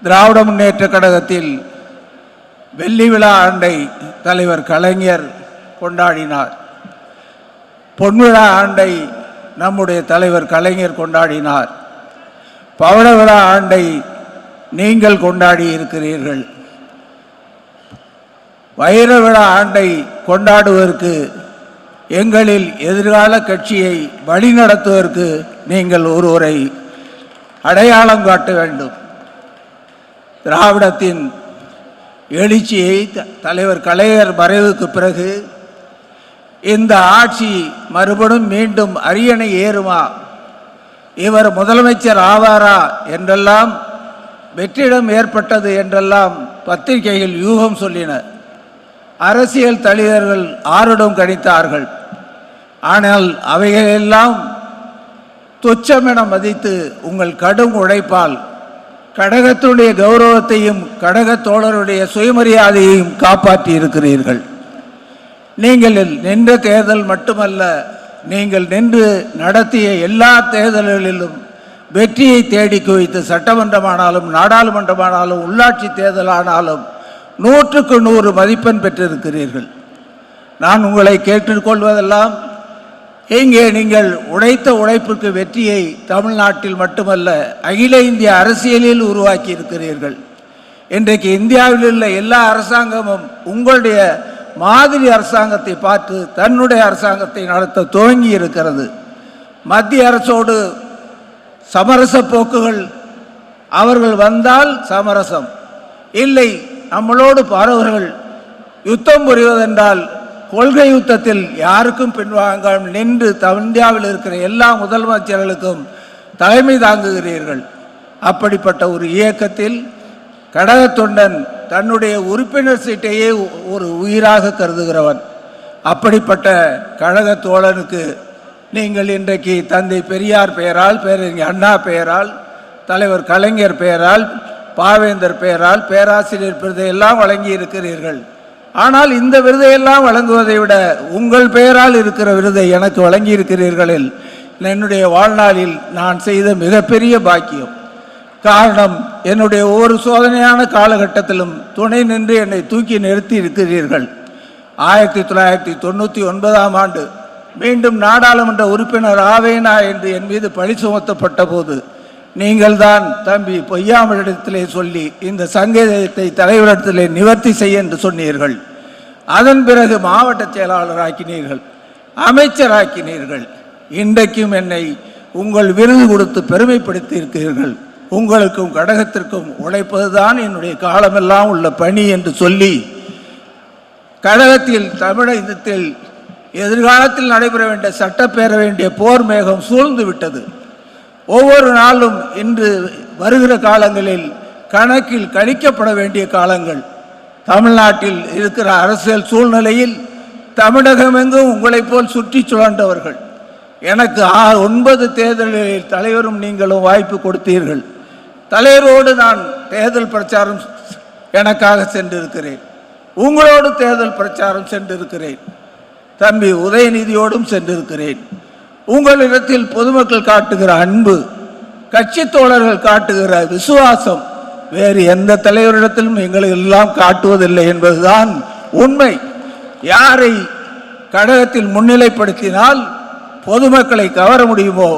திராவிட முன்னேற்ற கழகத்தில் வெள்ளி விழா ஆண்டை தலைவர் கலைஞர் கொண்டாடினார். பொன்விழா ஆண்டை நம்முடைய தலைவர் கலைஞர் கொண்டாடினார். பவள விழா ஆண்டை நீங்கள் கொண்டாடி இருக்கிறீர்கள். வைர விழா ஆண்டை கொண்டாடுவதற்கு எங்களில் எதிர்கால கட்சியை வழிநடத்துவதற்கு நீங்கள் ஒருவரை அடையாளம் காட்ட வேண்டும். திராவிடத்தின் எழுச்சியை தலைவர் கலைஞர் மறைவுக்கு பிறகு இந்த ஆட்சி மறுபடியும் மீண்டும் அரியணை ஏறுமா, இவர் முதலமைச்சர் ஆவாரா என்றெல்லாம் வெற்றிடம் ஏற்பட்டது என்றெல்லாம் பத்திரிகைகள் யூகம் சொல்லினர். அரசியல் தலைவர்கள் ஆருடம் கணித்தார்கள். ஆனால் அவைகளெல்லாம் துச்சமென மதித்து உங்கள் கடும் உழைப்பால் கழகத்துடைய கௌரவத்தையும் கழக தோழருடைய சுயமரியாதையையும் காப்பாற்றி இருக்கிறீர்கள். நீங்கள் நின்ற தேர்தல் மட்டுமல்ல, நீங்கள் நின்று நடத்திய எல்லா தேர்தல்களிலும் வெற்றியை தேடி குவித்து சட்டமன்றமானாலும் நாடாளுமன்றமானாலும் உள்ளாட்சி தேர்தலானாலும் 100க்கு 100 மதிப்பெண் பெற்றிருக்கிறீர்கள். நான் உங்களை கேட்டுக்கொள்வதெல்லாம், இங்கே நீங்கள் உழைத்த உழைப்புக்கு வெற்றியை தமிழ்நாட்டில் மட்டுமல்ல அகில இந்திய அரசியலில் உருவாக்கி இருக்கிறீர்கள். இன்றைக்கு இந்தியாவில் உள்ள எல்லா அரசாங்கமும் உங்களுடைய மாதிரி அரசாங்கத்தை பார்த்து தன்னுடைய அரசாங்கத்தை நடத்த துவங்கி இருக்கிறது. மத்திய அரசோடு சமரச போக்குகள், அவர்கள் வந்தால் சமரசம், இல்லை நம்மளோடு பாரவர்கள் யுத்தம் புரிவதென்றால் கொள்கை யுத்தத்தில் யாருக்கும் பின்வாங்காமல் நின்று இந்தியாவில் இருக்கிற எல்லா முதலமைச்சர்களுக்கும் தலைமை தாங்குகிறீர்கள். அப்படிப்பட்ட ஒரு இயக்கத்தில் கழக தொண்டன் தன்னுடைய உறுப்பினர் சீட்டையே ஒரு உயிராக கருதுகிறவன். அப்படிப்பட்ட கழக தோழனுக்கு நீங்கள் இன்றைக்கு தந்தை பெரியார் பெயரால், பேரறிஞர் அண்ணா பெயரால், தலைவர் கலைஞர் பெயரால், பாவேந்தர் பெயரால் பேராசிரியர் விருதையெல்லாம் வழங்கி இருக்கிறீர்கள். ஆனால் இந்த விருதையெல்லாம் வழங்குவதை விட உங்கள் பெயரால் இருக்கிற விருதை எனக்கு வழங்கி இருக்கிறீர்களில் என்னுடைய வாழ்நாளில் நான் செய்த மிகப்பெரிய பாக்கியம். காரணம், என்னுடைய ஒவ்வொரு சோதனையான காலகட்டத்திலும் துணை நின்று என்னை தூக்கி நிறுத்தி இருக்கிறீர்கள். 1999ஆம் ஆண்டு மீண்டும் நாடாளுமன்ற உறுப்பினர் ஆவேனா என்று என் மீது பழி சுமத்தப்பட்ட போது நீங்கள் தான் தம்பி பொய்யாமலிடத்திலே சொல்லி இந்த சங்கேதத்தை தலைவரிடத்திலே நிவர்த்தி செய்ய என்று சொன்னீர்கள். அதன் பிறகு மாவட்ட செயலாளராக்கினீர்கள், அமைச்சராக்கினீர்கள். இன்றைக்கும் என்னை உங்கள் விருது கொடுத்து பெருமைப்படுத்தி இருக்கிறீர்கள். உங்களுக்கும் கழகத்திற்கும் உழைப்பதுதான் என்னுடைய காலமெல்லாம் உள்ள பணி என்று சொல்லி கழகத்தில் தமிழகத்தில் எதிர்காலத்தில் நடைபெற வேண்டிய சட்டப்பேற வேண்டிய போர் மேகம் சூழ்ந்து விட்டது. ஒவ்வொரு நாளும் இன்று வருகிற காலங்களில் கணக்கில் கணிக்கப்பட வேண்டிய காலங்கள். தமிழ்நாட்டில் இருக்கிற அரசியல் சூழ்நிலையில் தமிழகமெங்கும் உங்களைப் போல் சுற்றி சுழன்றவர்கள். எனக்கு 9 தேர்தல்களில் தலைவரும் நீங்களும் வாய்ப்பு கொடுத்தீர்கள். தலைவரோடு நான் தேர்தல் பிரச்சாரம் எனக்காக சென்றிருக்கிறேன். உங்களோடு தேர்தல் பிரச்சாரம் சென்றிருக்கிறேன். தம்பி உதயநிதியோடும் சென்றிருக்கிறேன். உங்களிடத்தில் பொதுமக்கள் காட்டுகிற அன்பு, கட்சி தோழர்கள் காட்டுகிற விசுவாசம் வேறு எந்த தலைவரிடத்திலும் எங்களை எல்லாம் காட்டுவதில்லை என்பதுதான் உண்மை. யாரை கழகத்தில் முன்னிலைப்படுத்தினால் பொதுமக்களை கவர முடியுமோ,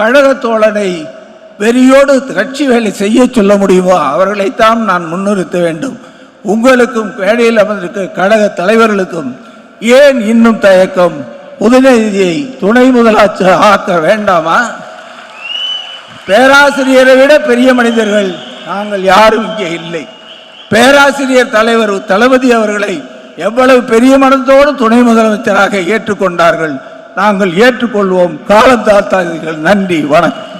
கழக தோழனை வெறியோடு கட்சி வேலை செய்ய சொல்ல முடியுமோ அவர்களைத்தான் நான் முன்னிறுத்த வேண்டும். உங்களுக்கும் வேலையில் அமர்ந்திருக்க கழக தலைவர்களுக்கும் ஏன் இன்னும் தயக்கம்? உதயநிதியை துணை முதலமைச்சர் ஆக்க வேண்டாமா? பேராசிரியரை விட பெரிய மனிதர்கள் நாங்கள் யாரும் இங்கே இல்லை. பேராசிரியர் தலைவர் தளபதி அவர்களை எவ்வளவு பெரிய மனத்தோடு துணை முதலமைச்சராக ஏற்றுக்கொண்டார்கள். நாங்கள் ஏற்றுக்கொள்வோம். காலம் தாழ்த்தாதீர்கள். நன்றி, வணக்கம்.